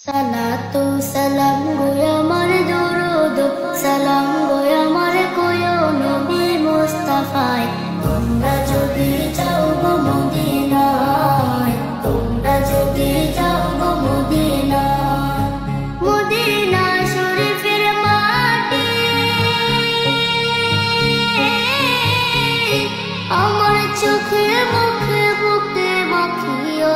সালাতু সালাম গো আমার দরুদ সালাম গো আমার কোয় নবী মুস্তাফায়। তোমরা যদি যাও গো মদিনায়, তোমরা যদি যাও গো মদিনায়, মদিনা শরীফের মাটি আমার চোখে মুখে বুকে মাখিয়া।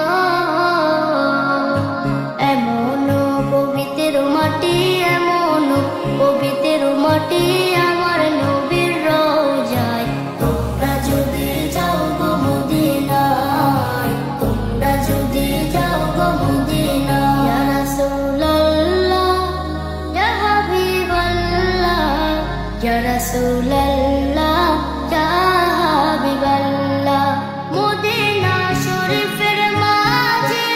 পবিত্র মাটি আমার নবীর রওজায়। তোমরা যদি যাও গো মদিনায়, তোমরা যদি যাও গো মদিনায়। ইয়া রাসূলুল্লাহ ইয়া হাবিবাল্লাহ, ইয়া রাসূলুল্লাহ ইয়া হাবিবাল্লাহ। মদিনা শরীফের মাঝে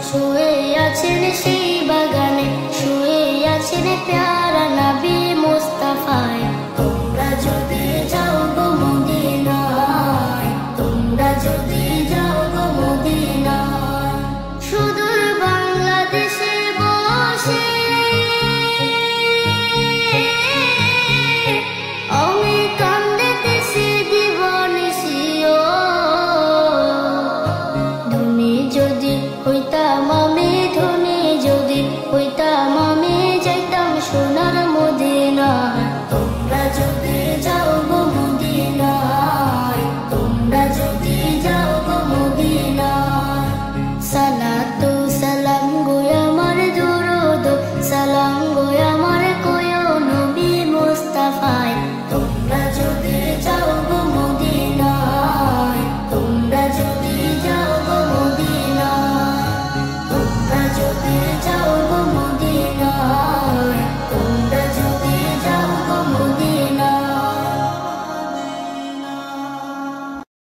শুয়ে আছেন, সেই বাগানে শুয়ে আছেন প্যার।